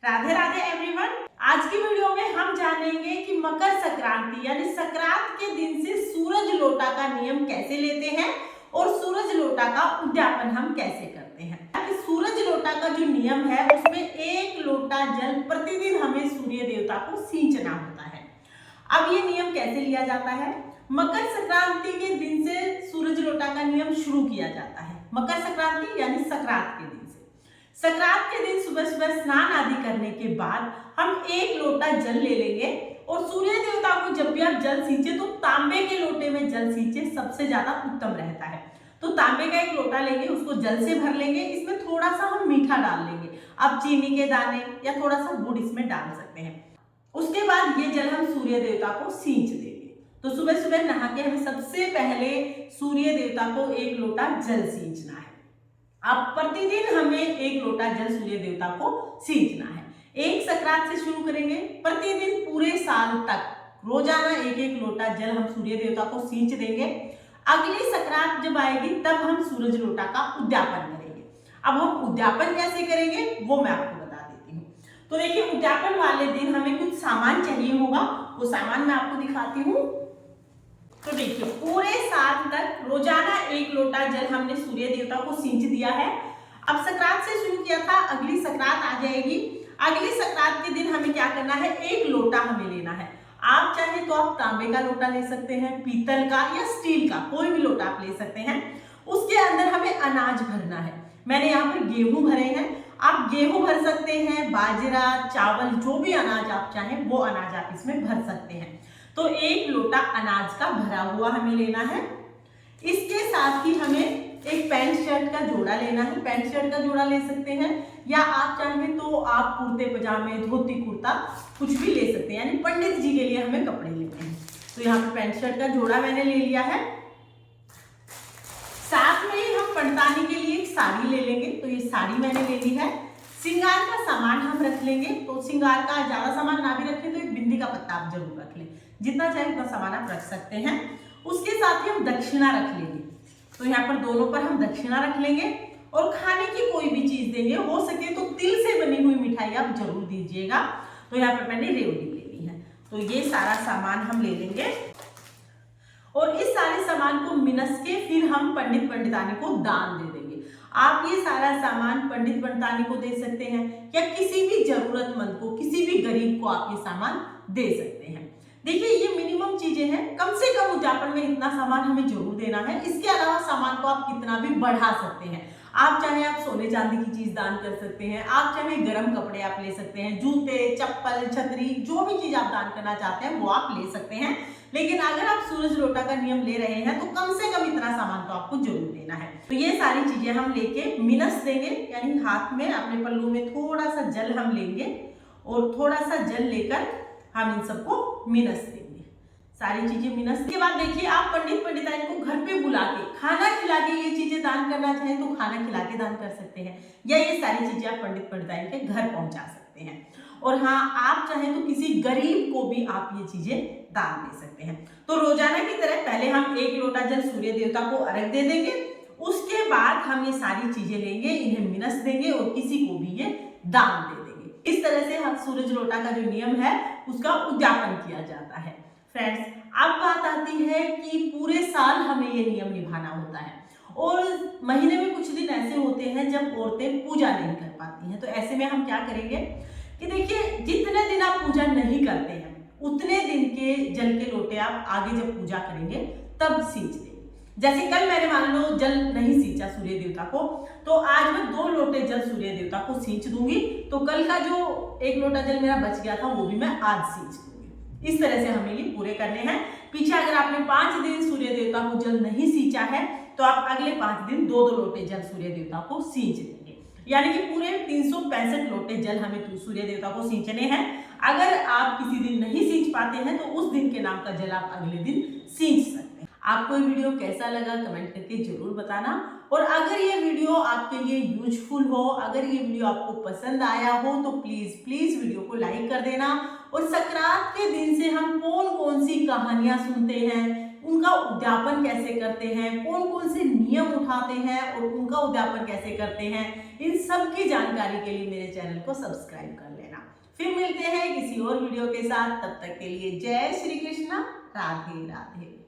Radhe Radhe everyone. आज की video में हम जानेंगे कि मकर संक्रांति यानी संक्रांत के दिन से सूरज लोटा का नियम कैसे लेते हैं और सूरज लोटा का उद्यापन हम कैसे करते हैं। सूरज लोटा का जो नियम है उसमें 1 लोटा जल प्रतिदिन हमें सूर्य देवता को सींचना होता है। अब ये नियम कैसे लिया जाता है? मकर संक्रांति के दिन से सूरज लोटा का नियम शुरू किया जाता है। मकर संक्रांति यानी संक्रांत के दिन से। संक्रांत के दिन सुबह सुबह स्नान आदि करने के बाद हम 1 लोटा जल ले लेंगे और सूर्य देवता को जब भी आप जल सींचे तो तांबे के लोटे में जल सींचे, सबसे ज्यादा उत्तम रहता है। तो तांबे का 1 लोटा लेंगे, उसको जल से भर लेंगे, इसमें थोड़ा सा हम मीठा डाल लेंगे। आप चीनी के दाने या थोड़ा सा गुड़ इसमें डाल सकते हैं। उसके बाद ये जल हम सूर्य देवता को सींच देंगे। तो सुबह सुबह नहा के हमें सबसे पहले सूर्य देवता को 1 लोटा जल सींचना है। अब प्रतिदिन हमें 1 लोटा जल सूर्य देवता को सींचना है। एक संक्रांत से शुरू करेंगे, प्रतिदिन पूरे साल तक रोजाना 1-1 लोटा जल हम सूर्य देवता को सींच देंगे। अगली संक्रांत जब आएगी तब हम सूरज लोटा का उद्यापन करेंगे। अब हम उद्यापन कैसे करेंगे वो मैं आपको बता देती हूँ। तो देखिए, उद्यापन वाले दिन हमें कुछ सामान चाहिए होगा, वो सामान मैं आपको दिखाती हूँ। तो देखिए, पूरे साल तक रोजाना 1 लोटा जल हमने सूर्य देवता को सींच दिया है। अब संक्रांत से शुरू किया था, अगली संक्रांत आ जाएगी। अगली संक्रांत के दिन हमें क्या करना है? 1 लोटा हमें लेना है। आप चाहे तो आप तांबे का लोटा ले सकते हैं, पीतल का या स्टील का, कोई भी लोटा आप ले सकते हैं। उसके अंदर हमें अनाज भरना है। मैंने यहाँ पर गेहूं भरे हैं, आप गेहूं भर सकते हैं, बाजरा, चावल, जो भी अनाज आप चाहें वो अनाज आप इसमें भर सकते हैं। तो 1 लोटा अनाज का भरा हुआ हमें लेना है। इसके साथ ही हमें एक पैंट शर्ट का जोड़ा लेना है। पैंट शर्ट का जोड़ा ले सकते हैं या आप चाहें तो आप कुर्ते पजामे, धोती कुर्ता कुछ भी ले सकते हैं, यानी पंडित जी के लिए हमें कपड़े लेने हैं। तो यहाँ पे पैंट शर्ट का जोड़ा मैंने ले लिया है। साथ में ही हम पंडतानी के लिए एक साड़ी ले लेंगे, तो ये साड़ी मैंने ले ली है। श्रृंगार का सामान हम रख लेंगे, तो श्रृंगार का ज्यादा सामान ना भी रखें तो एक बिंदी का पत्ता आप जरूर रख लें, जितना चाहे उतना सामान आप रख सकते हैं। उसके साथ ही हम दक्षिणा रख लेंगे, तो यहाँ पर दोनों पर हम दक्षिणा रख लेंगे। और खाने की कोई भी चीज देंगे, हो सके तो तिल से बनी हुई मिठाई आप जरूर दीजिएगा। तो यहाँ पर मैंने रेवड़ी ले ली है। तो ये सारा सामान हम ले लेंगे और इस सारे सामान को मिनस के फिर हम पंडित पंडितानी को दान दे देंगे। आप ये सारा सामान पंडित पंडितानी को दे सकते हैं या किसी भी जरूरतमंद को, किसी भी गरीब को आप ये सामान दे सकते हैं। देखिए, ये मिनिमम चीजें हैं, कम से कम उद्यापन में इतना सामान हमें जरूर देना है। इसके अलावा सामान को आप कितना भी बढ़ा सकते हैं। आप चाहे आप सोने चांदी की चीज दान कर सकते हैं, आप चाहे गर्म कपड़े आप ले सकते हैं, जूते, चप्पल, छतरी, जो भी चीज आप दान करना चाहते हैं वो आप ले सकते हैं। लेकिन अगर आप सूरज लोटा का नियम ले रहे हैं तो कम से कम इतना सामान तो आपको जरूर देना है। तो ये सारी चीजें हम लेके मिनस देंगे, यानी हाथ में अपने पल्लू में थोड़ा सा जल हम लेंगे और थोड़ा सा जल लेकर हम इन सबको मिनस देंगे। सारी चीजें मिनस के बाद देखिए, आप पंडित पंडिताइन को घर पे बुला के खाना खिला के ये चीजें दान करना चाहें तो खाना खिला के दान कर सकते हैं, या ये सारी चीजें आप पंडित पंडिताइन के घर पहुंचा सकते हैं। और हाँ, आप चाहें तो किसी गरीब को भी आप ये चीजें दान दे सकते हैं। तो रोजाना की तरह पहले हम 1 लोटा जल सूर्य देवता को अर्घ दे देंगे। उसके बाद हम ये सारी चीजें लेंगे, इन्हें मिनस देंगे और किसी को भी ये दान दे देंगे। इस तरह से हम सूरज लोटा का जो नियम है उसका उद्यापन किया जाता है। फ्रेंड्स, अब बात आती है कि पूरे साल हमें ये नियम निभाना होता है और महीने में कुछ दिन ऐसे होते हैं जब औरतें पूजा नहीं कर पाती हैं। तो ऐसे में हम क्या करेंगे कि देखिए, जितने दिन आप पूजा नहीं करते हैं उतने दिन के जल के लोटे आप आगे जब पूजा करेंगे तब सींच देंगे। जैसे कल मैंने मान लो जल नहीं सींचा सूर्य देवता को, तो आज मैं 2 लोटे जल सूर्य देवता को सींच दूंगी। तो कल का जो 1 लोटा जल मेरा बच गया था वो भी मैं आज सींच दूंगी। इस तरह से हमें ये पूरे करने हैं। पीछे अगर आपने 5 दिन सूर्य देवता को जल नहीं सींचा है तो आप अगले 5 दिन 2-2 लोटे जल सूर्य देवता को सींच देंगे, यानी कि पूरे 365 लोटे जल हमें सूर्य देवता को सींचने हैं। अगर आप किसी दिन नहीं सींच पाते हैं तो उस दिन के नाम का जल आप अगले दिन सींच सकते हैं। आपको ये वीडियो कैसा लगा कमेंट करके जरूर बताना। और अगर ये वीडियो आपके लिए यूजफुल हो, अगर ये वीडियो आपको पसंद आया हो तो प्लीज प्लीज वीडियो को लाइक कर देना। और संक्रांत के दिन से हम कौन कौन सी कहानियां सुनते हैं, उनका उद्यापन कैसे करते हैं, कौन कौन से नियम उठाते हैं और उनका उद्यापन कैसे करते हैं, इन सब की जानकारी के लिए मेरे चैनल को सब्सक्राइब कर लेना। फिर मिलते हैं किसी और वीडियो के साथ, तब तक के लिए जय श्री कृष्णा, राधे राधे।